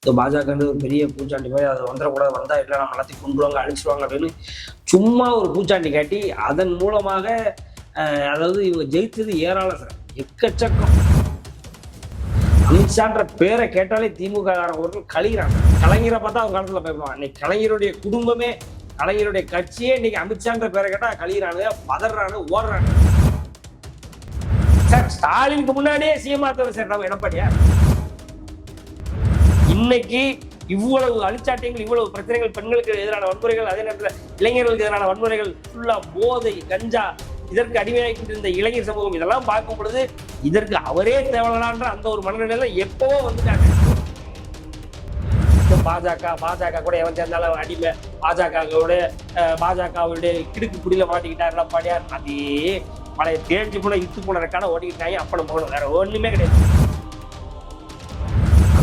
பாஜகன்றது ஒரு பெரிய பூச்சாண்டி மாதிரி அதை வந்துடக்கூடாது, வந்தா இல்லை நம்ம எல்லாத்தையும் கொண்டுருவாங்க அழிச்சிருவாங்க அப்படின்னு சும்மா ஒரு பூச்சாண்டி காட்டி அதன் மூலமாக அதாவது இவங்க ஜெயித்தது ஏராளம் சார், எக்கச்சக்கம். அமித்ஷான்ற பேரை கேட்டாலே திமுக காரர்கள் கலைகிறாங்க. கலைஞரை பார்த்தா அவங்க காலத்துல பயப்படுவாங்க. இன்னைக்கு கலைஞருடைய குடும்பமே, கலைஞருடைய கட்சியே இன்னைக்கு அமித்ஷான்ற பேரை கேட்டா கலைகிறானுங்க, பதறானு, ஓடுறாங்க. சார் ஸ்டாலினுக்கு முன்னாடியே சிஎம் ஆத்தவர் சார் நம்ம எடப்பாடியா. இன்னைக்கு இவ்வளவு அழிச்சாட்டியங்கள், இவ்வளவு பிரச்சனைகள், பெண்களுக்கு எதிரான வன்முறைகள், அதே நேரத்தில் இளைஞர்களுக்கு எதிரான வன்முறைகள், ஃபுல்லா போதை, கஞ்சா, இதற்கு அடிமையாகிட்டு இருந்த இளைஞர் சமூகம், இதெல்லாம் பார்க்கும் பொழுது இதற்கு அவரே தேவலான்ற அந்த ஒரு மனநிலையில எப்பவோ வந்துட்டாங்க. பாஜக கூட எவன் சேர்ந்தாலும் அடிமை, பாஜகவுடைய கிடுக்கு குடியில மாட்டிக்கிட்டார் எடப்பாடியார். அதே பழைய தேர்ச்சி போன இத்து போன ரெக்கார்ட ஓட்டிக்கிட்டாங்க. அப்பனும் போகணும், வேற ஒண்ணுமே கிடையாது.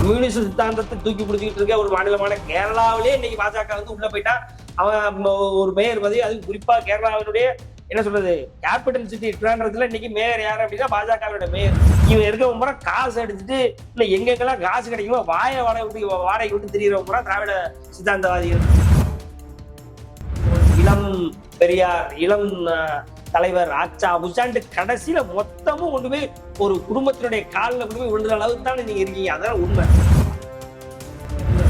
கம்யூனிஸ்ட் சித்தாந்தத்தை தூக்கி பிடிச்சிக்கிட்டு இருக்க ஒரு மாநிலமான கேரளாவிலே இன்னைக்கு பாஜக வந்து உள்ள போயிட்டா. அவன் ஒரு மேயர் பதவி, அதுக்கு குறிப்பா கேரளாவினுடைய என்ன சொல்றது கேபிட்டல் சிட்டி ட்ரிவாண்ட்ரத்துல இன்னைக்கு மேயர் யாரு அப்படின்னா பாஜகவோட மேயர். இவன் இருக்க முறை காசு அடிச்சுட்டு இல்ல எங்கெங்கெல்லாம் காசு கிடைக்குமோ வாடகை விட்டு திரியிற முறை திராவிட சித்தாந்தவாதிகள். இளம் பெரியார், இளம் தலைவர், ஆச்சா புஷாண்டு கடைசியில மொத்தமும் கொண்டு போய் ஒரு குடும்பத்தினுடைய காலில் கொண்டு போய் விழுற அளவுக்கு தான் நீங்க இருக்கீங்க. அதான் உண்மை.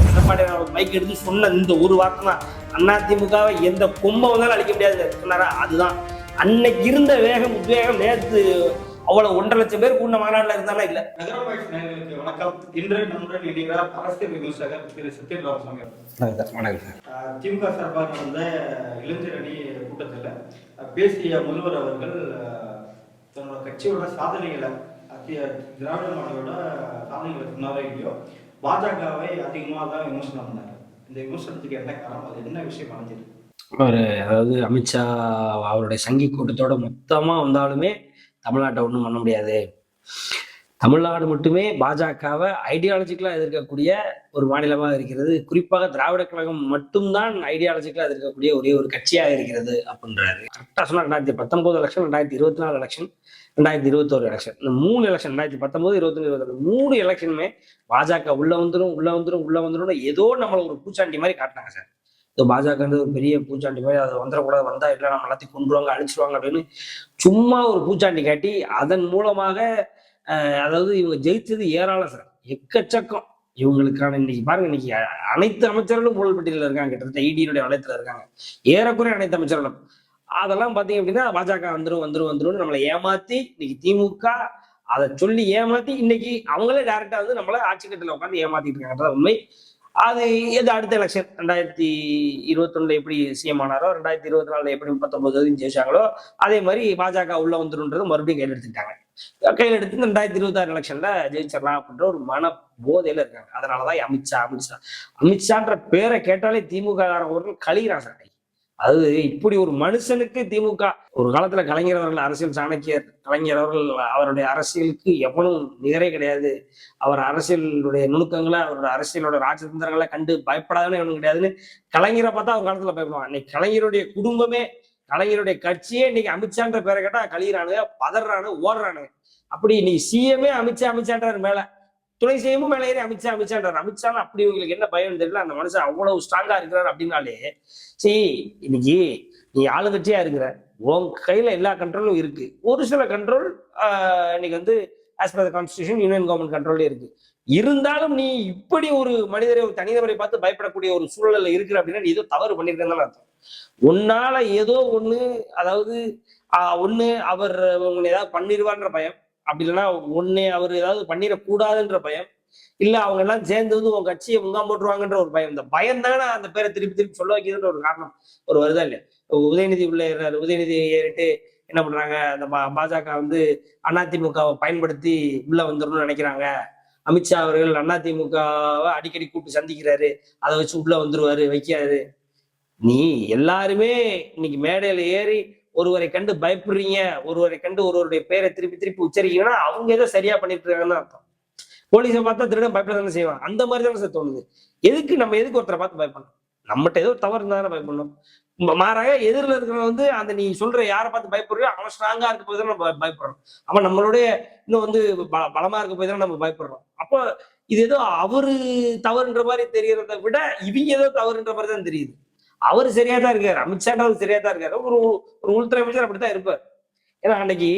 எடப்பாடி மைக் எடுத்து சொன்ன இந்த ஒரு வார்த்தை தான் அதிமுகவை எந்த கொம்பை வந்தாலும் அழிக்க முடியாது சொன்னாரா. அதுதான் அன்னைக்கு இருந்த வேகம், உத்வேகம். நேற்று அவ்வளவு 1.5 லட்சம் பேர் கூண்ட மாநாடுல இருந்தாலும் இல்ல. வணக்கம். இன்று நம்முடன் இணைகிறார் அரசியல் விமர்சகர் திரு சத்யன் ராமசாமி. திமுக சார்பாக வந்த இளைஞர் அணி கூட்டத்தில் பேசிய முதல்வர் அவர்கள் தன்னோட கட்சியோட சாதனைகளை, திராவிட மாடலோட சாதனைகளை சொன்னாரோ இல்லையோ, பாஜகவை அதிகமாக தான் விமர்சனம் பண்ணாரு. இந்த விமர்சனத்துக்கு என்ன காரணம், அது என்ன விஷயம் அமைஞ்சது? அதாவது அமித்ஷா அவருடைய சங்கி கூட்டத்தோட மொத்தமா வந்தாலுமே தமிழ்நாட்டை ஒன்றும் பண்ண முடியாது. தமிழ்நாடு மட்டுமே பாஜகவை ஐடியாலஜிக்கலா எதிர்க்கக்கூடிய ஒரு மாநிலமாக இருக்கிறது. குறிப்பாக திராவிட கழகம் மட்டும்தான் ஐடியாலஜிக்கலா எதிர்க்கக்கூடிய ஒரே ஒரு கட்சியாக இருக்கிறது அப்படின்றாரு. கரெக்டா சொன்னா 2019 எலெக்ஷன், 2024 எலெக்ஷன், 2021 எலெக்ஷன், இந்த 3 எலெக்ஷன், 2019, 2021, 2022 3 எலெக்ஷனுமே பாஜக உள்ள வந்துடும் ஏதோ நம்மள ஒரு பூச்சாண்டி மாதிரி காட்டினாங்க சார். பாஜகன்றது ஒரு பெரிய பூச்சாண்டி மாதிரி, அதை வந்துடக்கூடாது, வந்தா இல்லை நம்ம எல்லாத்தையும் கொண்டுருவாங்க அழிச்சிருவாங்க அப்படின்னு சும்மா ஒரு பூச்சாண்டி காட்டி அதன் மூலமாக அதாவது இவங்க ஜெயித்தது ஏராளம் சார், எக்கச்சக்கம். இவங்களுக்கான இன்னைக்கு பாருங்க, இன்னைக்கு அனைத்து அமைச்சர்களும் ஊழல் பட்டியலில் இருக்காங்க. கிட்டத்தட்ட இடியினுடைய வளையத்துல இருக்காங்க ஏறக்குறைய அனைத்து அமைச்சர்களும். அதெல்லாம் பாத்தீங்க அப்படின்னா பாஜக வந்துரும் நம்மளை ஏமாத்தி, இன்னைக்கு திமுக அதை சொல்லி ஏமாத்தி இன்னைக்கு அவங்களே டைரக்டா வந்து நம்மள ஆட்சி கட்டில உட்காந்து ஏமாத்திட்டு இருக்காங்க. உண்மை. அது எது அடுத்த எலெக்ஷன் 2021 எப்படி சிஎம் ஆனாரோ, 2024 எப்படி 39 ஜெயிச்சாங்களோ, அதே மாதிரி பாஜக உள்ள வந்துருன்றது மறுபடியும் கையில் எடுத்துக்கிட்டாங்க. கையில் எடுத்து 2026 எலெக்ஷன்ல ஜெயிச்சிடலாம் அப்படின்ற ஒரு மன போதையில இருக்காங்க. அதனாலதான் அமித்ஷான்ற பேரை கேட்டாலே திமுக காரர்கள் கலைகிறான் சார். அது இப்படி ஒரு மனுஷனுக்கு திமுக ஒரு காலத்துல கலைஞர் அவர்கள் அரசியல் சாணக்கியர், கலைஞர் அவர்கள் அவருடைய அரசியலுக்கு எவனும் நிகரே கிடையாது. அவர் அரசியலுடைய நுணுக்கங்களை, அவருடைய அரசியலோட ராஜதந்திரங்களை கண்டு பயப்படாதுன்னு எவனும் கிடையாதுன்னு கலைஞரை பார்த்தா அவர் காலத்துல பயப்படுவாங்க. இன்னைக்கு கலைஞருடைய குடும்பமே, கலைஞருடைய கட்சியே இன்னைக்கு அமித்ஷான்ற பேரை கேட்டா கலைகிறானுங்க, பதறானு, ஓடுறானுங்க. அப்படி இன்னைக்கு சிஎம்ஏ அமித்ஷான்றாரு, மேல துணை செய்யவும் மேலே ஏறி அமித்ஷான்றாரு. அமித்ஷா அப்படி உங்களுக்கு என்ன பயம் தெரியல. அந்த மனுஷன் அவ்வளவு ஸ்ட்ராங்கா இருக்கிறாரு அப்படின்னாலே சரி. இன்னைக்கு நீ ஆளுங்கட்சியா இருக்கிற, உன் கையில எல்லா கண்ட்ரோலும் இருக்கு. ஒரு சில கண்ட்ரோல் இன்னைக்கு வந்து as per the constitution union government கண்ட்ரோல்ல இருக்கு. இருந்தாலும் நீ இப்படி ஒரு மனிதரை, ஒரு தனிநபரை பார்த்து பயப்படக்கூடிய ஒரு சூழல்ல இருக்கிற அப்படின்னா நீ ஏதோ தவறு பண்ணிருக்கேன்னு அர்த்தம். உன்னால ஏதோ ஒண்ணு, அதாவது ஒண்ணு அவர் உங்களை ஏதாவது பண்ணிடுவான்ற பயம், அப்படி இல்லைன்னா ஒன்னே அவர் ஏதாவது பண்ணிடக்கூடாதுன்ற பயம், இல்ல அவங்க எல்லாம் சேர்ந்து வந்து உங்க கட்சியை முகாம் போட்டுருவாங்கன்ற ஒரு பயம். இந்த பயம் தானே அந்த பேரை திருப்பி சொல்ல வைக்கிறதுன்ற ஒரு காரணம் ஒரு வருதா இல்லையா? உதயநிதி உள்ள ஏறாரு, உதயநிதி ஏறிட்டு என்ன பண்றாங்க, அந்த பாஜக வந்து அதிமுகவை பயன்படுத்தி உள்ள வந்துடணும்னு நினைக்கிறாங்க. அமித்ஷா அவர்கள் அதிமுகவை அடிக்கடி கூப்பிட்டு சந்திக்கிறாரு, அதை வச்சு உள்ள வந்துருவாரு, வைக்காரு. நீ எல்லாருமே இன்னைக்கு மேடையில ஏறி ஒருவரை கண்டு பயப்படுறீங்க, ஒருவரை கண்டு ஒருவருடைய பேரை திருப்பி உச்சரிக்கீங்கன்னா அவங்க ஏதோ சரியா பண்ணிட்டு இருக்காங்கன்னு அர்த்தம். போலீஸை பார்த்தா திருடம் பயப்பட தானே செய்வாங்க. அந்த மாதிரி தானே சார் தோணுது. எதுக்கு ஒருத்தரை பார்த்து பயப்படணும்? நம்மகிட்ட ஏதோ தவறு இருந்தாலும் பயப்படணும். மாறாக எதிரில் இருக்கிறவங்க வந்து அந்த நீ சொல்ற யாரை பார்த்து பயப்படுறியோ அவன் ஸ்ட்ராங்கா இருக்க போய் தான் நம்ம பயப்படுறோம். அவன் நம்மளுடைய இன்னும் வந்து பலமா இருக்க போய் தான் நம்ம பயப்படுறோம். அப்போ இது ஏதோ அவரு தவறுன்ற மாதிரி தெரியறதை விட இவங்க ஏதோ தவறுன்ற மாதிரி தான் தெரியுது. அவர் சரியா தான் இருக்காரு, அமித்ஷான்றது சரியா தான் இருக்காரு. ஒரு உள்துறை அமைச்சர் அப்படித்தான் இருப்பார். ஏன்னா அன்னைக்கு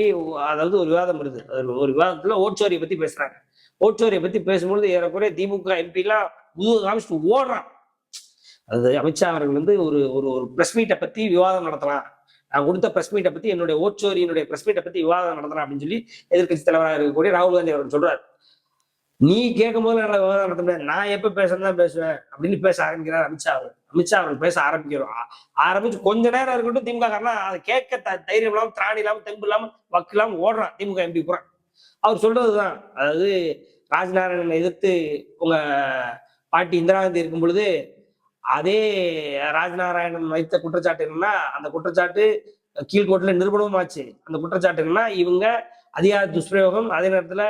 அதாவது ஒரு விவாதம் வருது, ஒரு விவாதத்துல ஓட்சோரியை பத்தி பேசுறாங்க. ஓட்சோரியை பத்தி பேசும்பொழுது ஏறக்குறைய திமுக எம்பி எல்லாம் காமிச்சிட்டு ஓடுறான். அதாவது அமித்ஷா அவர்கள் வந்து ஒரு ஒரு ஒரு பிரஸ் மீட்டை பத்தி விவாதம் நடத்தலாம், நான் கொடுத்த பிரஸ் மீட்டை பத்தி என்னுடைய ஓட்சோரியினுடைய பிரஸ் மீட்டை பத்தி விவாதம் நடத்தலாம் அப்படின்னு சொல்லி எதிர்கட்சி தலைவராக இருக்கக்கூடிய ராகுல் காந்தி அவர்கள் சொல்றாரு. நீ கேட்கும் போது நான் விவாதம் நடத்த முடியாது, நான் எப்ப பேசுறேன் பேசுவேன் அப்படின்னு பேச ஆரம்பிக்கிறார் அமித்ஷா அவர்கள். அமித்ஷா அவர்கள் பேச ஆரம்பிச்சு கொஞ்ச நேரம் இருக்கட்டும், திமுக காரனா அதை கேட்க தைரியம் இல்லாம, திராணி இல்லாம, தெம்பு இல்லாம, வக்கு இல்லாம ஓடுறான் திமுக எம்பி புறம். அவர் சொல்றதுதான், அதாவது ராஜ்நாராயணனை எதிர்த்து உங்க பாட்டி இந்திரா காந்தி இருக்கும் பொழுது அதே ராஜ்நாராயணன் வைத்த குற்றச்சாட்டு என்னன்னா, அந்த குற்றச்சாட்டு கீழ்கோர்ட்ல நிரூபணமும் ஆச்சு. அந்த குற்றச்சாட்டு என்னன்னா, இவங்க அதிகார துஷ்பிரயோகம், அதே நேரத்துல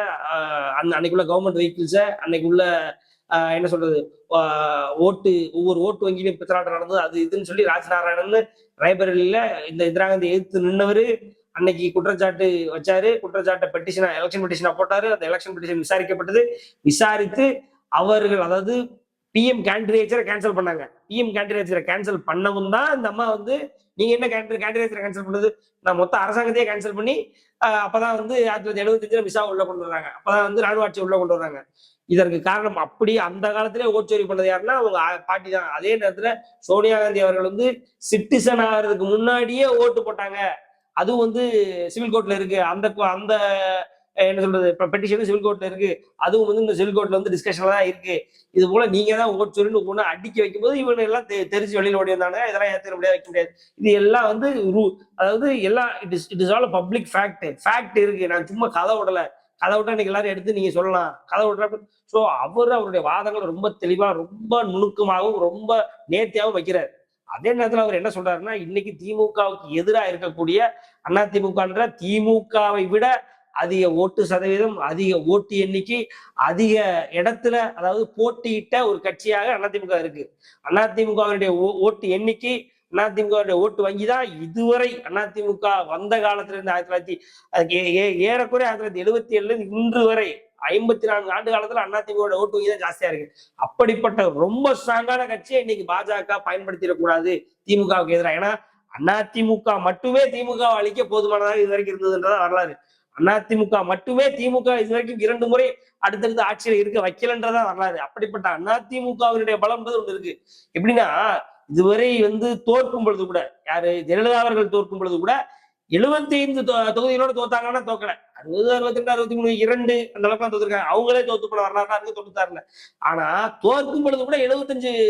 அன்னைக்குள்ள கவர்மெண்ட் வெஹிக்கிள்ஸ, அன்னைக்குள்ள என்ன சொல்றது, ஒவ்வொரு ஓட்டு வங்கியிலும் பித்தலாட்டம் நடந்தது, அது இதுன்னு சொல்லி ராஜ்நாராயணன் ரைபரேலியில இந்த இந்திரா காந்தி எதிர்த்து நின்னவரு அன்னைக்கு குற்றச்சாட்டு வச்சாரு. குற்றச்சாட்டை பெட்டிஷனா, எலெக்ஷன் பெட்டிஷனா போட்டாரு. அந்த எலெக்ஷன் பெட்டிஷன் விசாரிக்கப்பட்டது. விசாரித்து அவர்கள், அதாவது பிஎம் கேண்டிடேச்சரை கேன்சல் பண்ணாங்க. பிஎம் கேண்டிடேச்சரை கேன்சல் பண்ணவும் தான் இந்த அம்மா வந்து, நீங்க என்ன கேண்டிடேச்சரை கேன்சல் பண்ணது, நான் மொத்த அரசாங்கத்தையே கேன்சல் பண்ணி அப்பதான் வந்து 1975 விசா உள்ள கொண்டு வர்றாங்க, அப்பதான் வந்து ராணுவ ஆட்சி உள்ள கொண்டு வர்றாங்க. இதற்கு காரணம் அப்படி அந்த காலத்திலே ஓட்சோரி பண்ணது யாருன்னா அவங்க பாட்டி தான். அதே நேரத்துல சோனியா காந்தி அவர்கள் வந்து சிட்டிசன் ஆகிறதுக்கு முன்னாடியே ஓட்டு போட்டாங்க. அதுவும் வந்து சிவில் கோர்ட்ல இருக்கு, அந்த அந்த என்ன சொல்றது, பெட்டிஷன் சிவில் கோர்ட்ல இருக்கு, அதுவும் வந்து இந்த சிவில் கோர்ட்ல வந்து டிஸ்கஷன்ல தான் இருக்கு. இது போல நீங்க தான் ஓட்சோரின்னு ஒண்ணு அடிக்க வைக்கும் போது இவங்க எல்லாம் தெரிஞ்சு வெளியில ஓடி வந்தாங்க. இதெல்லாம் ஏற்ற முடியாது, வைக்க முடியாது. இது எல்லாம் வந்து அதாவது எல்லாம் it is all public fact இருக்கு. நான் சும்மா கதை விடல, கதை விட்டா இன்னைக்கு எல்லாரும் எடுத்து நீங்க சொல்லலாம், கதை விடுற. ஸோ அவருடைய வாதங்களை ரொம்ப தெளிவா, ரொம்ப நுணுக்கமாகவும், ரொம்ப நேர்த்தியாகவும் வைக்கிறார். அதே நேரத்தில் அவர் என்ன சொல்றாருன்னா, இன்னைக்கு திமுகவுக்கு எதிராக இருக்கக்கூடிய அதிமுகன்ற திமுகவை விட அதிக ஓட்டு சதவீதம், அதிக ஓட்டு எண்ணிக்கை, அதிக இடத்துல, அதாவது போட்டியிட்ட ஒரு கட்சியாக அதிமுக இருக்கு. அதிமுகவினுடைய ஓட்டு எண்ணிக்கை, அதிமுக ஓட்டு வங்கி தான் இதுவரை அதிமுக வந்த காலத்துல இருந்து 1900 ஏறக்குறைய 1977 இன்று வரை 54 ஆண்டு காலத்துல அதிமுக ஓட்டு வங்கி தான் ஜாஸ்தியா இருக்கு. அப்படிப்பட்ட ரொம்ப ஸ்ட்ராங்கான கட்சியை இன்னைக்கு பாஜக பயன்படுத்திடக்கூடாது திமுகவுக்கு எதிராக. ஏன்னா அதிமுக மட்டுமே திமுக அழிக்க போதுமானதாக இது வரைக்கும் இருந்ததுன்றதா வரலாறு. அதிமுக மட்டுமே திமுக இது வரைக்கும் 2 முறை அடுத்தடுத்து ஆட்சியில இருக்க வைக்கலன்றதா வரலாறு. அப்படிப்பட்ட அதிமுகவினுடைய பலம்ன்றது ஒன்று இருக்கு. எப்படின்னா, இதுவரை வந்து தோற்கும் பொழுது கூட, யாரு ஜெயலலிதா அவர்கள் தோற்கும் பொழுது கூட 75 தொகுதிகளோட தோத்தாங்கன்னா தோக்கல, 60, 62, 63, 2 அந்த அளவுக்கு தோத்துருக்காங்க. அவங்களே தோத்து போன வரலாறு இருக்கு 96ல. ஆனா தோற்கும் பொழுது கூட 75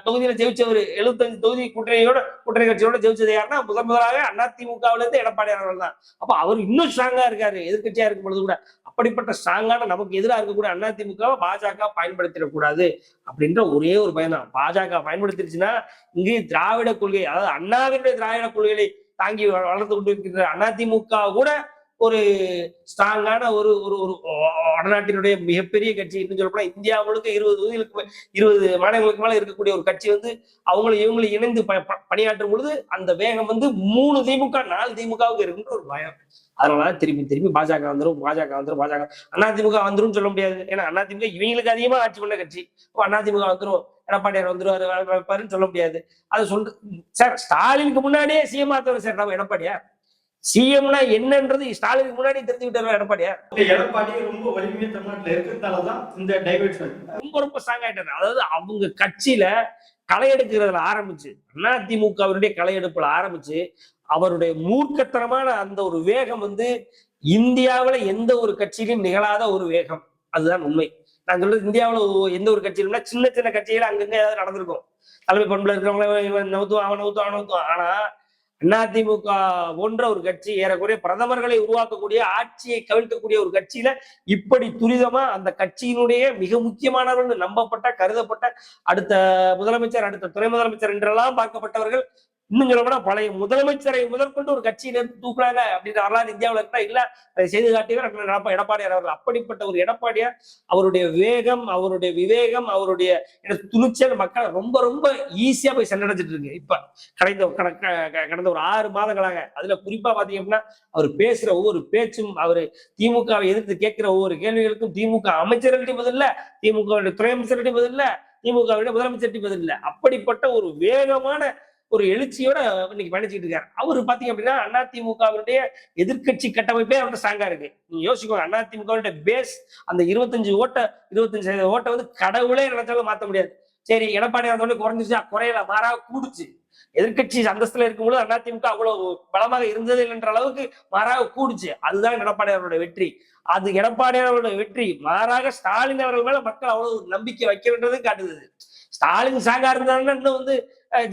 தொகுதியில ஜெயிச்சவர், 75 தொகுதி கூட்டணி கட்சியோட ஜெயிச்சது யாருன்னா முதலாக அதிமுகவுல இருந்து எடப்பாடி அவர்கள் தான். அப்ப அவர் இன்னும் ஸ்ட்ராங்கா இருக்காரு எதிர்கட்சியா இருக்கும் பொழுது கூட. அப்படிப்பட்ட ஸ்ட்ராங்கான நமக்கு எதிராக இருக்கக்கூடிய அதிமுகவை பாஜக பயன்படுத்திடக்கூடாது அப்படின்ற ஒரே ஒரு பயம் தான். பாஜக பயன்படுத்திருச்சுன்னா இங்கே திராவிட கொள்கை, அதாவது அண்ணாவினுடைய திராவிட கொள்கைகளை தாங்கி வளர்ந்து கொண்டு இருக்கின்ற அதிமுக கூட ஒரு ஸ்ட்ராங்கான ஒரு ஒரு வடநாட்டினுடைய மிகப்பெரிய கட்சி இன்னும் சொல்லப்போனா இந்தியா முழுக்க 20 மாநிலங்களுக்கு மேல இருக்கக்கூடிய ஒரு கட்சி வந்து இவங்களும் இணைந்து பணியாற்றும் பொழுது அந்த வேகம் வந்து 3 திமுக 4 திமுகவுக்கு இருக்குன்ற ஒரு பயம். அதனால திருப்பி பாஜக வந்துடும், அதிமுக வந்துரும் சொல்ல முடியாது. ஏன்னா அதிமுக இவங்களுக்கு அதிகமா ஆட்சி பண்ண கட்சி. அதிமுக வந்துரும், எடப்பாடியார் வந்துருவாரு சொல்ல முடியாது. அதை சார் ஸ்டாலினுக்கு முன்னாடியே சிஎம் ஆத்தவர் சார் நம்ம எடப்பாடியார். சிஎம்னா என்னன்றது ஸ்டாலினுக்கு முன்னாடி தெரிஞ்சுக்கிட்டாரு எடப்பாடியார். எடப்பாடி ரொம்ப வலிமையா தமிழ்நாட்டுல இருக்கிறதாலதான் இந்த டைவர்ஷன் ரொம்ப ஸ்ட்ராங் ஆயிட்டாரு. அதாவது அவங்க கட்சியில களை எடுக்கிறதுல ஆரம்பிச்சு, அதிமுகவினுடைய களை எடுப்புல ஆரம்பிச்சு அவருடைய மூர்க்கத்தனமான அந்த ஒரு வேகம் வந்து இந்தியாவில எந்த ஒரு கட்சியிலும் நிகழாத ஒரு வேகம். அதுதான் உண்மை. நான் சொல்றது இந்தியாவில எந்த ஒரு கட்சியிலும்னா சின்ன சின்ன கட்சியில அங்கங்க ஏதாவது நடந்திருக்கும், தலைமை பண்புல இருக்கிறவங்கள நவுத்துவான். ஆனா அதிமுக போன்ற ஒரு கட்சி, ஏறக்குறைய பிரதமர்களை உருவாக்கக்கூடிய, ஆட்சியை கவிழ்க்கக்கூடிய ஒரு கட்சியில இப்படி துரிதமா அந்த கட்சியினுடைய மிக முக்கியமானவர்கள் நம்பப்பட்ட, கருதப்பட்ட அடுத்த முதலமைச்சர், அடுத்த துணை முதலமைச்சர் என்றெல்லாம் பார்க்கப்பட்டவர்கள் இன்னும் சொல்லப்போனா பழைய முதலமைச்சரை முதற்கொண்டு ஒரு கட்சியில இருந்து தூக்குறாங்க அப்படின்ற வரலாறு இந்தியாவில் இருக்கா இல்ல, அதை செய்து காட்டியவர் எடப்பாடியார் அவர்கள். அப்படிப்பட்ட ஒரு எடப்பாடியார், அவருடைய வேகம், அவருடைய விவேகம், அவருடைய துணிச்சல் மக்களை ரொம்ப ரொம்ப ஈஸியா போய் சென்றடைஞ்சிட்டு இருக்கு. இப்ப கடந்த ஒரு 6 மாதங்களாக அதுல குறிப்பா பாத்தீங்க அப்படின்னா அவர் பேசுற ஒவ்வொரு பேச்சும், அவரு திமுகவை எதிர்த்து கேட்கிற ஒவ்வொரு கேள்விகளுக்கும் திமுக அமைச்சர்கள்ட்ட பதில் இல்ல, திமுக துறை அமைச்சர்கிட்ட பதில் இல்ல, திமுக முதலமைச்சர்கிட்ட பதில் இல்ல. அப்படிப்பட்ட ஒரு வேகமான ஒரு எழுச்சியோட இன்னைக்கு பயணிச்சுட்டு இருக்காரு. அவரு பாத்தீங்க அப்படின்னா அதிமுகவினுடைய எதிர்கட்சி கட்டமைப்பே அவர்கிட்ட ஸ்ட்ராங்கா இருக்கு. நீங்க யோசிக்கோங்க, அதிமுகவுடைய பேஸ் அந்த 25% ஓட்டை வந்து கடவுளே நினைச்சாலும் மாத்த முடியாது. சரி, எடப்பாடி வந்தோடனே குறைஞ்சிச்சா? குறையல, மாறாக கூடுச்சு. எதிர்கட்சி அந்தஸ்துல இருக்கும்போது அதிமுக அவ்வளவு பலமாக இருந்தது என்ற அளவுக்கு மாறாக கூடுச்சு. அதுதான் எடப்பாடியாரோட வெற்றி. அது எடப்பாடியாரோட வெற்றி மாறாக ஸ்டாலின் அவர்கள் மேல மக்கள் அவ்வளவு நம்பிக்கை வைக்கிறன்றது காட்டுது. ஸ்டாலின் ஸ்ட்ராங்கா இருந்தாருன்னா இன்னும் வந்து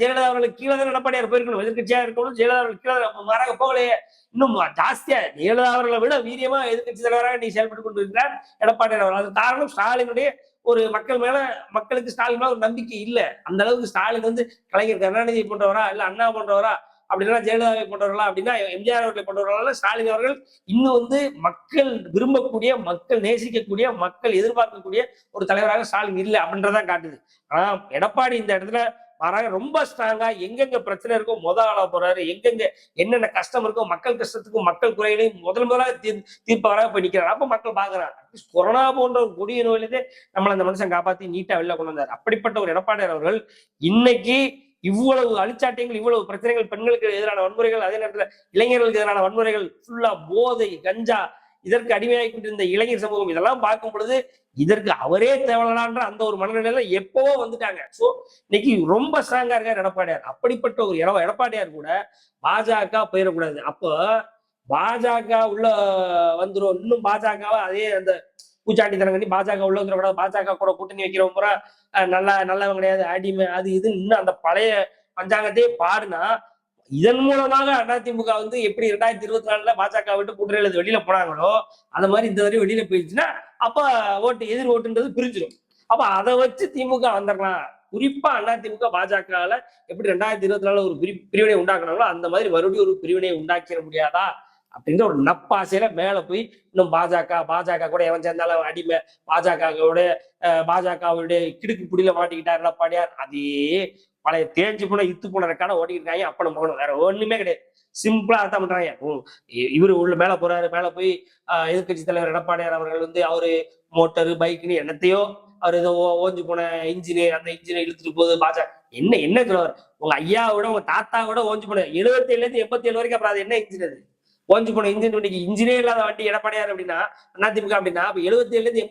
ஜெயலலிதா அவர்களுக்கு கீழே தான் எடப்பாடியார் போயிருக்கணும். எதிர்கட்சியா இருக்கணும், ஜெயலலிதா அவர்கள் கீழே மாறாக போகலையே. இன்னும் ஜாஸ்தியா ஜெயலலிதா அவர்களை விட வீரியமா எதிர்கட்சி தலைவராக நீ செயல்பட்டு கொண்டிருக்கிறார் எடப்பாடியார் அவர்கள். அது காரணம் ஸ்டாலினுடைய ஒரு மக்களுக்கு ஸ்டாலின் மேல ஒரு நம்பிக்கை இல்ல. அந்த அளவுக்கு ஸ்டாலின் வந்து கலைஞர் கருணாநிதி போன்றவரா, இல்ல அண்ணா போன்றவரா, அப்படின்னா ஜெயலலிதாவை போன்றவர்களா, அப்படின்னா எம்ஜிஆர் அவர்களை போன்றவர்களால ஸ்டாலின் அவர்கள் இன்னும் வந்து மக்கள் விரும்பக்கூடிய, மக்கள் நேசிக்கக்கூடிய, மக்கள் எதிர்பார்க்கக்கூடிய ஒரு தலைவராக ஸ்டாலின் இல்லை அப்படின்றதான் காட்டுது. ஆனா எடப்பாடி இந்த இடத்துல மாறாக ரொம்ப ஸ்ட்ராங்கா எங்கெங்க பிரச்சனை இருக்கோ ஆளா போறாரு, எங்கெங்க என்னென்ன கஷ்டம் இருக்கோ மக்கள் கஷ்டத்துக்கும் மக்கள் குறைகளையும் முதலாக தீர்ப்பவராக போய் நிக்கிறாரு. அப்ப மக்கள் பாக்குறாங்க, கொரோனா போன்ற ஒரு கொடிய நோயிலிருந்தே நம்மளை அந்த மனுஷன் காப்பாத்தி நீட்டா வெளில கொண்டு வந்தார். அப்படிப்பட்ட ஒரு எடப்பாடியார் அவர்கள் இன்னைக்கு இவ்வளவு அழிச்சாட்டியங்கள், இவ்வளவு பிரச்சனைகள், பெண்களுக்கு எதிரான வன்முறைகள், அதே நேரத்துல இளைஞர்களுக்கு எதிரான வன்முறைகள், ஃபுல்லா போதை, கஞ்சா, இதற்கு அடிமையாகி கொண்டிருந்த இளைஞர் சமூகம், இதெல்லாம் பார்க்கும் பொழுது இதற்கு அவரே தேவலான்ற அந்த ஒரு மனநிலையில எப்பவோ வந்துட்டாங்க. சோ இன்னைக்கு ரொம்ப ஸ்ட்ராங்கா இருக்காரு எடப்பாடியார். அப்படிப்பட்ட ஒரு எடப்பாடியார் கூட பாஜக போயிடக்கூடாது. அப்போ பாஜக உள்ள வந்துரும், இன்னும் பாஜகவை அதே அந்த பூச்சாண்டித்தனம் பண்ணி பாஜக உள்ள வந்துடக்கூடாது, பாஜக கூட கூட்டணி வைக்கிறவங்க பூரா நல்லவங்க கிடையாது, அடிமை, அது இது இன்னும் அந்த பழைய பஞ்சாங்கத்தையே பாடுனா, இதன் மூலமாக அதிமுக வந்து எப்படி 2024 பாஜக விட்டு கூட்டணியில வெளியில போனாங்களோ அந்த மாதிரி இந்த வரையும் வெளியில போயிடுச்சுன்னா அப்ப எதிர் ஓட்டுன்றது பிரிஞ்சிடும். அப்ப அதை வச்சு திமுக வந்துடலாம். குறிப்பா அதிமுக பாஜகல எப்படி 2024 ஒரு பிரிவினை உண்டாக்குனாங்களோ அந்த மாதிரி மறுபடியும் ஒரு பிரிவினை உண்டாக்கிட முடியாதா அப்படின்ற ஒரு நப்பாசையில மேல போய் இன்னும் பாஜக கூட எவன் சேர்ந்தாலும் அடிமை, பாஜகவுடைய கிடுக்கு புடியில மாட்டிக்கிட்டார் எடப்பாடியார். அதே பழைய தேஞ்சு போன இத்து போன ரெக்கார்ட ஓட்டிக்கிட்டாங்க. அப்ப நம்ம போகணும், வேற ஒண்ணுமே கிடையாது. சிம்பிளா அர்த்தம் பண்றாங்க. இவரு உள்ள மேல போறாரு, மேல போய் எதிர்கட்சி தலைவர் எடப்பாடியார் அவர்கள் வந்து அவரு மோட்டரு பைக்குன்னு என்னத்தையோ அவர் ஏதோ ஓஞ்சு போன இன்ஜினு, அந்த இன்ஜினை இழுத்துட்டு போகுது பாஜக. என்ன சொல்லுவார், உங்க ஐயாவோட உங்க தாத்தாவோட ஓஞ்சு போன 77 இருந்து 87 வரைக்கும், அப்புறம் அது என்ன இன்ஜின்? அது ஓஞ்சு போன இன்ஜின் வண்டிக்கு இன்ஜினே இல்லாத வண்டி எடப்பாடியார் அப்படின்னா அதிமுக அப்படின்னா, அப்ப 77 இருந்து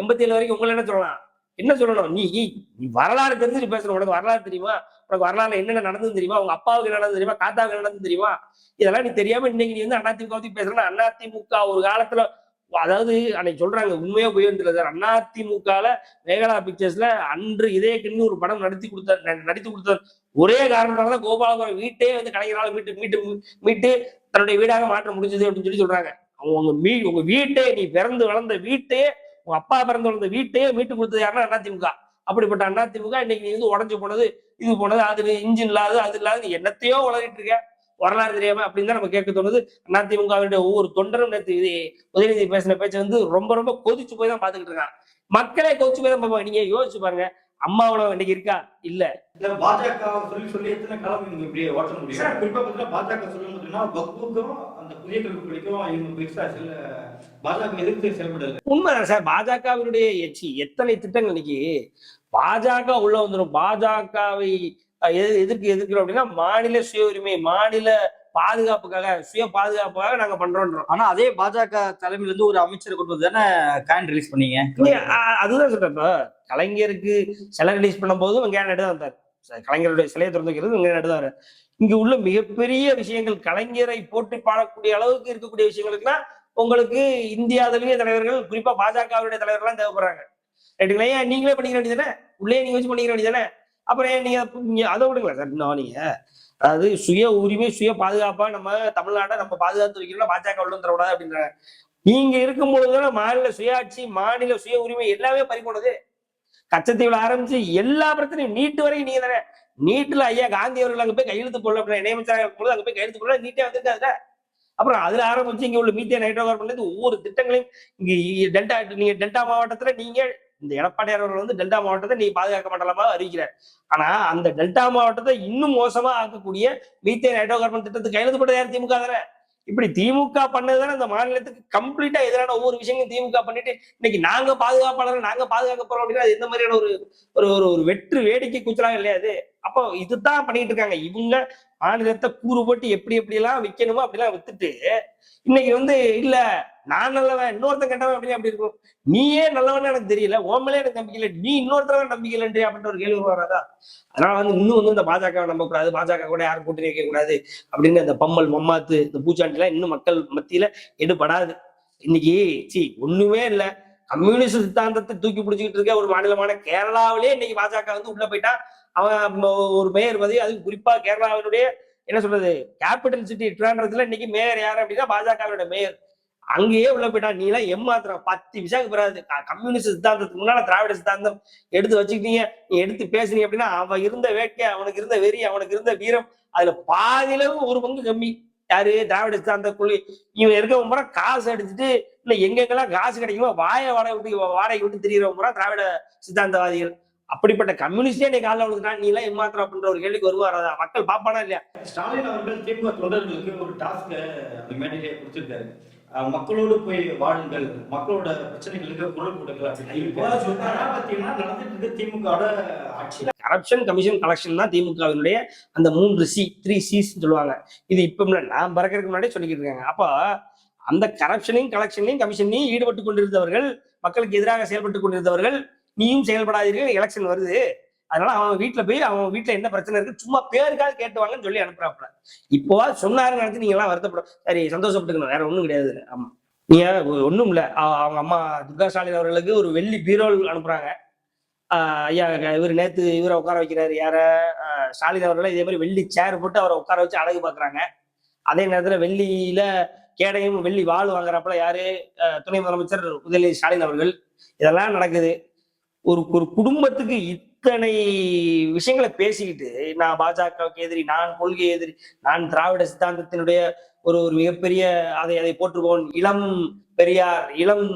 87 வரைக்கும் உங்களை என்ன சொல்லலாம்? என்ன சொல்லணும்? நீ வரலாறு தெரிஞ்சு பேசணும். உனக்கு வரலாறு தெரியுமா? உனக்கு வரலாறு என்னென்ன நடந்தது தெரியுமா? உங்க அப்பாவுக்கு என்ன நடந்தது தெரியுமா? தாத்தாவுக்கு என்ன நடந்தது தெரியுமா? இதெல்லாம் நீ தெரியாம இன்னைக்கு நீ வந்து அதிமுக பத்தி பேசுறேன்னா, அதிமுக ஒரு காலத்துல, அதாவது அன்னைக்கு சொல்றாங்க, உண்மையா போயிருந்தது சார், அதிமுகல மேகலா பிக்சர்ஸ்ல அன்று இதே கிண்ணு ஒரு படம் நடித்து கொடுத்தார். ஒரே காரணத்தாலதான் கோபாலபுரம் வீட்டே வந்து கலைஞரால் மீட்டு தன்னுடைய வீடாக மாற்ற முடிஞ்சது அப்படின்னு சொல்றாங்க. உங்க வீட்டே, நீ பிறந்து வளர்ந்த வீட்டையே, உங்க அப்பா பிறந்து வளர்ந்த வீட்டையே மீட்டு கொடுத்தது யாருன்னா அதிமுக. அப்படிப்பட்ட அதிமுக இன்னைக்கு நீ வந்து உடஞ்சு போனது, இது போனது, அது இன்ஜின் இல்லாது, அது இல்லாது, நீ என்னத்தையோ வளரிட்டு இருக்க, வரலாறு தெரியாம அப்படின்னு தான் நம்ம கேட்க தோணுது. அதிமுகவினுடைய ஒவ்வொரு தொண்டரும் நேற்று உதயநிதி பேசின பேச்சை வந்து ரொம்ப ரொம்ப கொதிச்சு போய் தான் பாத்துக்கிட்டு இருக்காங்க. மக்களே கொதிச்சு போய் தான் பார்ப்பாங்க. நீங்க யோசிச்சு பாருங்க, அம்மாவோட இன்னைக்கு இருக்கா? இல்ல. பாஜக சொல்லி எத்தனை காலம் நீங்க இப்படியே ஓட்ட முடியும்? குறிப்பா பார்த்தீங்கன்னா பாஜக சொல்லும் போதுன்னா வகுப்புக்கும் அந்த புதிய கல்விக் கொள்கைக்கும் இவங்க பெருசா பாஜக எதிர்த்து செயல்படல. உண்மைதான் சார். பாஜகவினுடைய எத்தனை திட்டங்கள் இன்னைக்கு பாஜக உள்ள வந்துடும். பாஜகவை எதிர்க்கிறோம் அப்படின்னா மாநில சுய உரிமை, மாநில பாதுகாப்புக்காக, சுய பாதுகாப்புக்காக நாங்க பண்றோம். ஆனா அதே பாஜக தலைமையில இருந்து ஒரு அமைச்சரை கொண்டு வந்து தானே கேன் ரிலீஸ் பண்ணீங்க. அதுதான் சொல்றேன். இப்ப கலைஞருக்கு சிலை ரிலீஸ் பண்ணும் போதும் வெங்கையா தான் வந்தார். கலைஞருடைய சிலையை திறந்து வைக்கிறது வெங்கையா தான். இங்க உள்ள மிகப்பெரிய விஷயங்கள், கலைஞரை போட்டி பாடக்கூடிய அளவுக்கு இருக்கக்கூடிய விஷயங்களுக்குன்னா உங்களுக்கு இந்தியா தழுவிய தலைவர்கள், குறிப்பா பாஜகவுடைய தலைவர்கள் தேவைப்படுறாங்க. ரைட்டுங்களா? ஏன் நீங்களே பண்ணிக்க வேண்டியதானே? உள்ளே நீங்க வச்சு பண்ணிக்க வேண்டியதானே? அப்புறம் நீங்க அதை விடுங்களா சார்? இன்னும் நீங்க அதாவது சுய உரிமை, சுய பாதுகாப்பா நம்ம தமிழ்நாட்டை நம்ம பாதுகாத்து வைக்கிறோம், பாஜக உள்ள தரக்கூடாது அப்படின்றாங்க. நீங்க இருக்கும் பொழுதுதானே மாநில சுயாட்சி, மாநில சுய உரிமை எல்லாமே பறிபோனது. கச்சத்தீவுல ஆரம்பிச்சு எல்லா பிரச்சனையும் நீட்டு வரைக்கும் நீங்க தானே. நீட்ல ஐயா காந்தி அவர்கள் அங்க போய் கையெழுத்து போடல அப்படின்னா இணையமைச்சராக இருக்கும்போது அங்க போய் கையெழுத்து போடல நீட்டே வந்திருக்காதுல. அப்புறம் அதுல ஆரம்பிச்சு இங்க உள்ள மீத்தேன் ஹைட்ரோ கார்பன் ஒவ்வொரு திட்டங்களையும் இங்க நீங்க டெல்டா மாவட்டத்துல நீங்க இந்த எடப்பாடியார் அவர்கள் வந்து டெல்டா மாவட்டத்தை நீ பாதுகாக்க மண்டலமாக அறிவிக்கிறார். ஆனா அந்த டெல்டா மாவட்டத்தை இன்னும் மோசமா ஆக்கக்கூடிய மீத்தேன் ஹைட்ரோ கார்பன் திட்டத்துக்கு கையெழுத்து போட்டது யார்? திமுக தானே. இப்படி திமுக பண்ணதுதானே இந்த மாநிலத்துக்கு கம்ப்ளீட்டா எதிரான ஒவ்வொரு விஷயங்களும் திமுக பண்ணிட்டு இன்னைக்கு நாங்க பாதுகாப்பாளர்கள் நாங்க பாதுகாக்க போறோம் அப்படின்னா அது எந்த மாதிரியான ஒரு ஒரு ஒரு வெற்று வேடிக்கை கூச்சலாக இல்லையா அது? அப்போ இதுதான் பண்ணிட்டு இருக்காங்க இவங்க. மாநிலத்தை கூறு போட்டு எப்படி எப்படி எல்லாம் விற்கணுமோ அப்படிலாம் வித்துட்டு இன்னைக்கு வந்து இல்ல நான் நல்லவன் இன்னொருத்தன் கெட்டவன் அப்படின்னு அப்படி இருக்கும். நீயே நல்லவன்னு எனக்கு தெரியல, ஓமலே எனக்கு நம்பிக்கை இல்லை, நீ இன்னொருத்தவன் நம்பிக்கை இல்லைன்றே அப்படின்ற ஒரு கேள்வி வராதா? அதனால வந்து இன்னும் வந்து இந்த பாஜக நம்ப கூடாது, பாஜக கூட யாரும் கூட்டணி வைக்க கூடாது அப்படின்னு இந்த பம்மல் மம்மாத்து இந்த பூச்சாண்டி எல்லாம் இன்னும் மக்கள் மத்தியில எடுபடாது. இன்னைக்கு ஒண்ணுமே இல்லை, கம்யூனிஸ்ட் சித்தாந்தத்தை தூக்கி பிடிச்சிக்கிட்டு இருக்க ஒரு மாநிலமான கேரளாவிலே இன்னைக்கு பாஜக வந்து உள்ள போயிட்டா அவன் ஒரு மேயர் பதவி, அதுவும் குறிப்பா கேரளாவினுடைய என்ன சொல்றது கேபிட்டல் சிட்டி ட்ரிவாண்ட்ரத்துல இன்னைக்கு மேயர் யாரு அப்படின்னா பாஜகவினுடைய மேயர். அங்கேயே உள்ள போயிட்டா நீ எல்லாம் ஏமாத்திரம் 10 விஷயம் பெறாது. கம்யூனிஸ்ட் சித்தாந்தத்துக்கு முன்னால திராவிட சித்தாந்தம் எடுத்து வச்சுக்கிட்டீங்க, நீ எடுத்து பேசுனீங்க அப்படின்னா அவன் இருந்த வேட்கை, அவனுக்கு இருந்த வெறி, அவனுக்கு இருந்த வீரம் அதுல பாதியிலும் ஒரு பங்கு கம்மி. யாரு? திராவிட சித்தாந்த குழி. இவன் இருக்க முறை காசு அடிச்சுட்டு இல்ல எங்கெங்கெல்லாம் காசு கிடைக்குமோ வாடகை விட்டு திரியிற முறை திராவிட சித்தாந்தவாதிகள். அப்படிப்பட்ட கம்யூனிஸ்டே நீ காலைல விழுந்துட்டான், நீ எல்லாம் ஏமாத்திரம் அப்படின்ற ஒரு கேள்விக்கு வருவாரா? மக்கள் பாப்பானா இல்லையா? ஸ்டாலின் அவர்கள் திமுக தொண்டர்களுக்கு ஒரு டாஸ்க அந்த மேடையிலே கொடுத்திருக்காரு. மக்களோடு போய் வாழுங்கள், மக்களோட பிரச்சனைகளுக்கு குரல் கொடுங்கள் அப்படின்னு நடந்துட்டு இருக்கு திமுக ஆட்சி. கரப்ஷன், கமிஷன், கலெக்ஷன் தான் திமுகவினுடைய அந்த 3 C's சொல்லுவாங்க. இது இப்ப நான் பறக்கிறதுக்கு முன்னாடியே சொல்லிக்கிட்டு இருக்காங்க. அப்போ அந்த கரப்ஷனையும் கலெக்ஷனையும் கமிஷனையும் ஈடுபட்டு கொண்டிருந்தவர்கள், மக்களுக்கு எதிராக செயல்பட்டு கொண்டிருந்தவர்கள், நீயும் செயல்படாதீர்கள், எலெக்ஷன் வருது, அதனால அவன் வீட்டுல போய் அவன் வீட்டுல என்ன பிரச்சனை இருக்கு சும்மா பேருக்காக கேட்டுவாங்கன்னு சொல்லி அனுப்புறாப்புல. இப்போ சொன்னாருன்னு நினைச்சு நீங்க எல்லாம் வருத்தப்படும், சரி சந்தோஷப்பட்டுக்கணும், வேற ஒண்ணும் கிடையாது. ஆமா, நீங்க ஒண்ணும் இல்ல, அவங்க அம்மா துர்கா ஸ்டாலின் அவர்களுக்கு ஒரு வெள்ளி பீரோல் அனுப்புறாங்க. ஐயா இவர் நேத்து இவரை உட்கார வைக்கிறாரு, யார ஸ்டாலின் அவர்களை இதே மாதிரி வெள்ளி சேர் போட்டு அவரை உட்கார வச்சு அழகு பாக்குறாங்க. அதே நேரத்துல வெள்ளியில கேடையும் வெள்ளி வாள் வாங்குறாப்புல யாரு? துணை முதலமைச்சர் உதயநிதி ஸ்டாலின் அவர்கள். இதெல்லாம் நடக்குது. ஒரு குடும்பத்துக்கு இத்தனை விஷயங்களை பேசிக்கிட்டு நான் பாஜகவுக்கு எதிரி, நான் கொள்கை எதிரி, நான் திராவிட சித்தாந்தத்தினுடைய ஒரு மிகப்பெரிய அதை போற்றுவோன், இளம் பெரியார், இளம்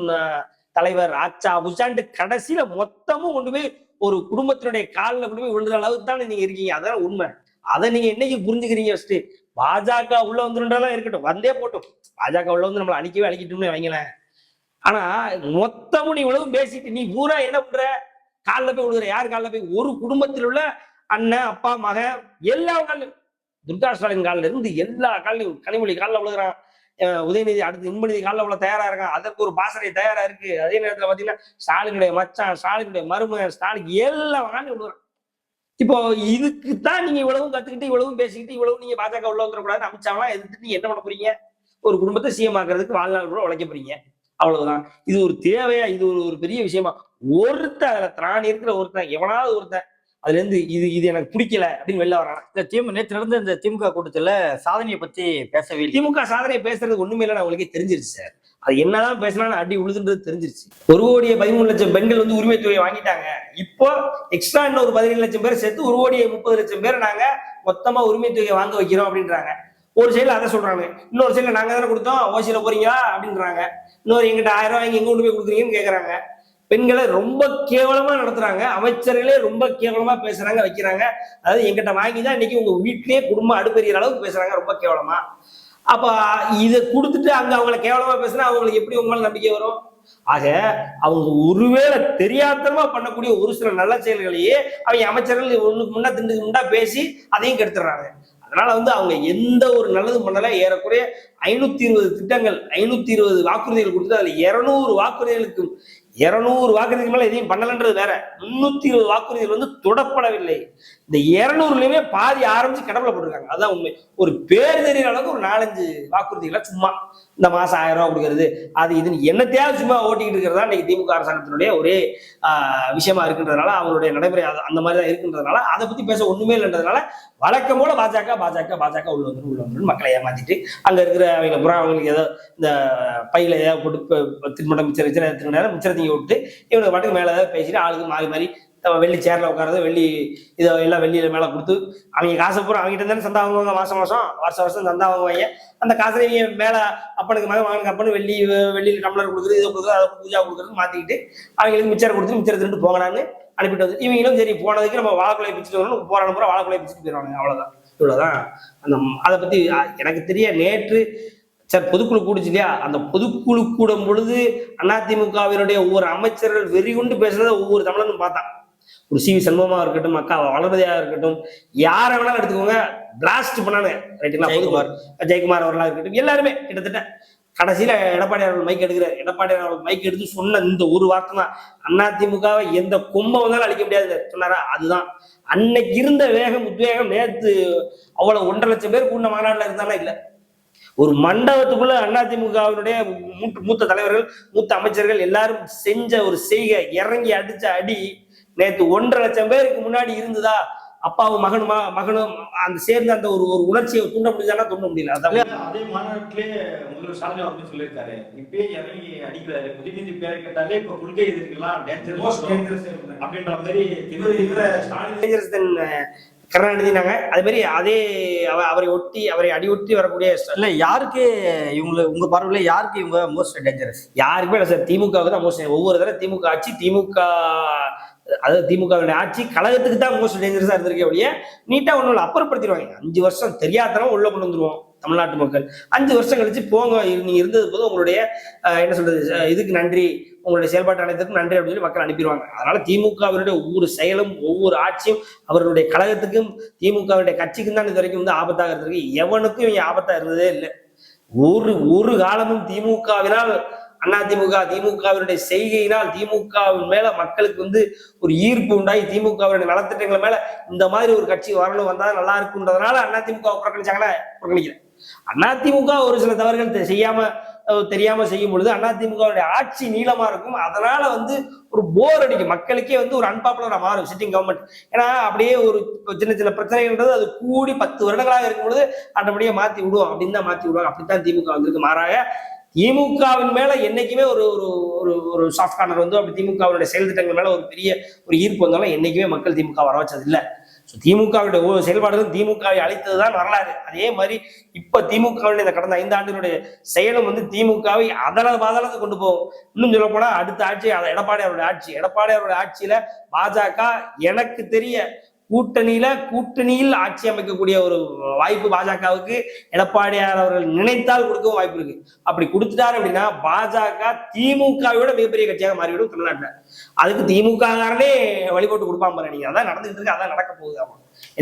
தலைவர், ஆச்சா புஷாண்டு கடைசியில மொத்தமும் கொண்டு போய் ஒரு குடும்பத்தினுடைய காலில் கொண்டு போய் விழுற அளவுக்கு தானே நீங்க இருக்கீங்க. அதான் உண்மை. அதை நீங்க என்னைக்கு புரிஞ்சுக்கிறீங்க? ஃபர்ஸ்ட் பாஜக உள்ள வந்துருந்தாலும் இருக்கட்டும், வந்தே போட்டும், பாஜக உள்ள வந்து நம்மளை அழிக்கட்டும்னு வைங்களேன். ஆனா மொத்தமும் நீ இவ்வளவு பேசிட்டு நீ பூரா என்ன பண்ற? காலில் போய் விழுகிற. யார் காலில் போய்? ஒரு குடும்பத்தில் உள்ள அண்ணன், அப்பா, மகன், எல்லா காலிலும், துர்கா ஸ்டாலின் காலில இருந்து எல்லா காலிலும், கனிமொழி காலில் விழுகிறான், உதயநிதி அடுத்து இன்பநிதி காலில் விழ தயாரா இருக்கான், அதற்கு ஒரு பாசறை தயாரா இருக்கு. அதே நேரத்துல பாத்தீங்கன்னா ஸ்டாலினுடைய மச்சான், ஸ்டாலினுடைய மருமகன், ஸ்டாலின் எல்லா காலிலும் விழுகிறான். இப்போ இதுக்குத்தான் நீங்க இவ்வளவும் கத்துக்கிட்டு இவ்வளவும் பேசிக்கிட்டு இவ்வளவு நீங்க பாஜக உள்ள வந்துடக்கூடாது, அமித்ஷாலாம் எதிர்த்து நீங்க என்ன பண்ண போறீங்க? ஒரு குடும்பத்தை சிஎம் ஆக்குறதுக்கு வாழ்நாள் கூட உழைக்க போறீங்க, அவ்வளவுதான். இது ஒரு தேவையா? இது ஒரு பெரிய விஷயமா? ஒருத்தன் அதுல திராணி இருக்கிற ஒருத்தன், எவனாவது ஒருத்தன் அதுல இருந்து இது எனக்கு பிடிக்கல அப்படின்னு வெளில வரான். இந்த நேற்று நடந்த இந்த திமுக கூட்டத்துல சாதனையை பத்தி பேசவே இல்லை. திமுக சாதனையை பேசுறது ஒண்ணுமே இல்லை, உங்களுக்கே தெரிஞ்சிருச்சு சார். அது என்னதான் பேசினா அடி உழுதுன்றது தெரிஞ்சிருச்சு. 1,13,00,000 பெண்கள் வந்து உரிமை தொகையை வாங்கிட்டாங்க. இப்போ எக்ஸ்ட்ரா இன்னொரு 17,00,000 பேர் சேர்த்து 1,30,00,000 பேர் நாங்க மொத்தமா உரிமை தொகையை வாங்க வைக்கிறோம் அப்படின்றாங்க. ஒரு சைடுல அதை சொல்றாங்க, இன்னொரு சைடுல நாங்க தானே கொடுத்தோம், ஓசியில போறீங்களா அப்படின்றாங்க. இன்னொரு எங்கிட்ட 1000 ரூபாய் வாங்கி எங்க கொண்டு போய் கொடுக்குறீங்கன்னு கேக்குறாங்க. பெண்களை ரொம்ப கேவலமா நடத்துறாங்க, அமைச்சர்களே ரொம்ப கேவலமா பேசுறாங்க, வைக்கிறாங்க. அதாவது எங்கிட்ட வாங்கிதான் இன்னைக்கு உங்க வீட்லயே குடும்பம் அடுப்பெறிகிற அளவுக்கு பேசுறாங்க, ரொம்ப கேவலமா. அப்ப இதை கொடுத்துட்டு அங்க அவங்களை கேவலமா பேசுனா அவங்களுக்கு எப்படி உங்க மேல நம்பிக்கை வரும்? ஆக அவங்க ஒருவேளை தெரியாதனமா பண்ணக்கூடிய ஒரு சில நல்ல செயல்களையே அவங்க அமைச்சர்கள் ஒண்ணுக்கு முன்னா திண்டுக்கு முன்னா பேசி அதையும் கெடுத்துடுறாங்க. அதனால வந்து அவங்க எந்த ஒரு நல்லதும் பண்ணல. ஏறக்குறைய 520 திட்டங்கள், 520 வாக்குறுதிகள் கொடுத்து அதுல 200 வாக்குறுதிகள் மேல எதையும் பண்ணலன்றது வேற. 320 வாக்குறுதிகள் வந்து தொடப்படவில்லை. இந்த 200லயுமே பாதி ஆரம்பிச்சு கடவுளை போட்டிருக்காங்க. அதான் உண்மை. ஒரு பேர் தெரிகிற அளவுக்கு ஒரு 4-5 வாக்குறுதிகளை சும்மா இந்த மாசம் 1000 ரூபாய் கொடுக்கறது, அது இதுன்னு என்னத்தையாவது சும்மா ஓட்டிக்கிட்டு இருக்கிறதா இன்னைக்கு திமுக அரசாங்கத்தினுடைய ஒரே விஷயமா இருக்கின்றதுனால, அவங்களுடைய நடைமுறை அந்த மாதிரி தான் இருக்கின்றதுனால அதை பத்தி பேச ஒண்ணுமே இல்லைன்றதுனால வழக்கம் போல பாஜக உள்ள வந்து மக்களை ஏமாத்திட்டு அங்க இருக்கிற அவங்க புறம் அவங்களுக்கு ஏதோ இந்த பையில ஏதாவது போட்டு திருமணம் மிச்சரத்தை விட்டு இவனுக்கு பாட்டுக்கு மேல ஏதாவது பேசிட்டு ஆளுக்கு மாறி வெள்ளி சேர்ல உட்காரது, வெள்ளி இதை எல்லாம் வெள்ளியில மேல கொடுத்து அவங்க காசை பூரா அவங்ககிட்ட தானே சந்தா வாங்குவாங்க. மாசம் வருஷம் சந்தா வாங்குவாங்க. அந்த காசுல இவங்க மேல அப்பனுக்கு மகனுக்கு அப்பனு வெள்ளியில் டம்ளர் கொடுக்குறது, இதை கொடுக்குறது, அதை பூஜா கொடுக்குறது மாத்திக்கிட்டு அவங்களுக்கு மிச்சர் கொடுத்து மிச்சர் திருட்டு போங்கடான்னு அனுப்பிட்டு வந்து இவங்களும் சரி போனதுக்கு நம்ம வாழைக்குலையை பிச்சுட்டு வரணும், போராட பூரா வாழைக்குலையை பிச்சுட்டு போயிடுவாங்க. அவ்வளவுதான். இவ்வளவுதான். அதை பத்தி எனக்கு தெரிய நேற்று சார் பொதுக்குழு கூடுச்சு இல்லையா, அந்த பொதுக்குழு கூடும் பொழுது அதிமுகவினுடைய ஒவ்வொரு அமைச்சர்கள் வெறி கொண்டு பேசுறத ஒவ்வொரு தமிழனும் பார்த்தான். ஒரு சி வி சண்முகமா இருக்கட்டும், அக்கா வளர்மதியா இருக்கட்டும், யாரை வேணாலும் எடுத்துக்கோங்க, பிளாஸ்ட் பண்ணானு ரைட்டுங்களா, ஜெயக்குமார் அவர்களா இருக்கட்டும், எல்லாருமே கிட்டத்தட்ட கடைசியில எடப்பாடி அவர்கள் மைக் எடுக்கிறார். எடப்பாடி அவர்கள் மைக் எடுத்து சொன்ன இந்த ஒரு வார்த்தை தான், அதிமுகவை எந்த கொம்பை வந்தாலும் அழிக்க முடியாது சொன்னாரா. அதுதான் அன்னைக்கு இருந்த வேகம் உத்வேகம். நேற்று அவ்வளவு 1.5 லட்சம் பேர் கூடின மாநாட்டில் இருந்தாலும் இல்லை. ஒரு மண்டபத்துக்குள்ள அதிமுகவினுடைய மூத்த தலைவர்கள், மூத்த அமைச்சர்கள் எல்லாரும் செஞ்ச ஒரு செய்கை, இறங்கி அடிச்ச அடி நேற்று 1.5 லட்சம் பேருக்கு முன்னாடி இருந்ததா, அப்பாவும் மகனும் அந்த சேர்ந்து அந்த ஒரு உணர்ச்சியை தூண்ட முடியுதானா? தூண்ட முடியல. அதே மாநாட்டிலே முதல்வர் ஸ்டாலின் அவர்கள் சொல்லியிருக்காரு, இப்பயே இறங்கி அடிக்கிறாரு, உதயநிதி பேரை கேட்டாலே இப்ப கொள்கை எதிர்க்கலாம் அப்படின்ற மாதிரி கருணாநிதினாங்க. அதே மாதிரி அவரை அடி ஒட்டி வரக்கூடிய இல்ல யாருக்கு இவங்க உங்க பார்வையில யாருக்கு இவங்க மோஸ்ட் டேஞ்சரஸ்? யாருக்குமே இல்லை சார், திமுகவுக்கு தான் மோஸ்ட். ஒவ்வொரு தடவை திமுக ஆட்சி, அதாவது திமுகவுடைய ஆட்சி கழகத்துக்கு தான் மோஸ்ட் டேஞ்சரஸா இருந்திருக்கே ஒழிய நீட்டா ஒண்ணு அப்புறப்படுத்திடுவாங்க. 5 வருஷம் தெரியாதனம் உள்ள கொண்டு வந்துருவோம் தமிழ்நாட்டு மக்கள். 5 வருஷம் கழிச்சு போங்க, நீங்க இருந்தது போது உங்களுடைய என்ன சொல்றது, இதுக்கு நன்றி, உங்களுடைய செயல்பாட்டு அனைத்துக்கும் நன்றி அப்படின்னு சொல்லி மக்கள் அனுப்பிடுவாங்க. அதனால திமுகவினுடைய ஒவ்வொரு செயலும் ஒவ்வொரு ஆட்சியும் அவர்களுடைய கழகத்துக்கும் திமுகவுடைய கட்சிக்கும் தான் இது வரைக்கும் வந்து ஆபத்தாக இருந்திருக்கு. எவனுக்கும் இவங்க ஆபத்தா இருந்ததே இல்லை. ஒரு காலமும் திமுகவினால் திமுகவினுடைய செய்கையினால் திமுகவின் மேல மக்களுக்கு வந்து ஒரு ஈர்ப்பு உண்டாகி திமுகவினுடைய நலத்திட்டங்கள் மேல இந்த மாதிரி ஒரு கட்சி வரணும், வந்தா நல்லா இருக்குன்றதுனால அதிமுக புறக்கணிச்சாங்களா? புறக்கணிக்கிறேன். அதிமுக ஒரு சில தவறுகள் தெரியாம செய்யும் பொழுது அதிமுகவுடைய ஆட்சி நீளமா இருக்கும். அதனால வந்து ஒரு போர் அடிக்கும், மக்களுக்கே வந்து ஒரு அன்பாப்புலரா மாறும் சிட்டிங் கவர்மெண்ட். ஏன்னா அப்படியே ஒரு சின்ன பிரச்சனைன்றது அது கூடி 10 வருடங்களாக இருக்கும் பொழுது ஆட்டோமேட்டிக்கா மாத்தி விடுவோம் அப்படின்னு தான் மாத்தி விடுவாங்க. அப்படித்தான் திமுக வந்திருக்கு. மாறாக திமுகவின் மேல என்னைக்குமே ஒரு சாஃப்ட் கார்னர் வந்து அப்படி திமுகவுடைய செயல் திட்டங்கள் மேல ஒரு பெரிய ஈர்ப்பு வந்தாலும் என்னைக்குமே மக்கள் திமுக வர வச்சது இல்லை. திமுகவுடைய செயல்பாடுகள் திமுகவை அழித்ததுதான் வரலாறு. அதே மாதிரி இப்ப திமுகவுடைய இந்த கடந்த 5 ஆண்டுகளுடைய செயலும் வந்து திமுகவை பாதாளத்துக்கு கொண்டு போகும். இன்னும் சொல்ல போனா அடுத்த ஆட்சி எடப்பாடி அவருடைய ஆட்சியில பாஜக எனக்கு தெரிய கூட்டணியில் ஆட்சி அமைக்கக்கூடிய ஒரு வாய்ப்பு பாஜகவுக்கு எடப்பாடியார் அவர்கள் நினைத்தால் கொடுக்கவும் வாய்ப்பு இருக்கு. அப்படி கொடுத்துட்டாரு அப்படின்னா பாஜக திமுகவோட மிகப்பெரிய கட்சியாக மாறிவிடும் தமிழ்நாட்டில். அதுக்கு திமுககாரனே வழிபோட்டு கொடுப்பாம பாரு. நீங்க அதான் நடந்துட்டு இருக்கு, அதான் நடக்க போகுது.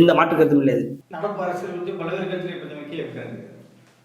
எந்த மாற்று கருத்தும் இல்லை. நடப்பு அரசியல் வந்து பல்வேறு கட்சிகளை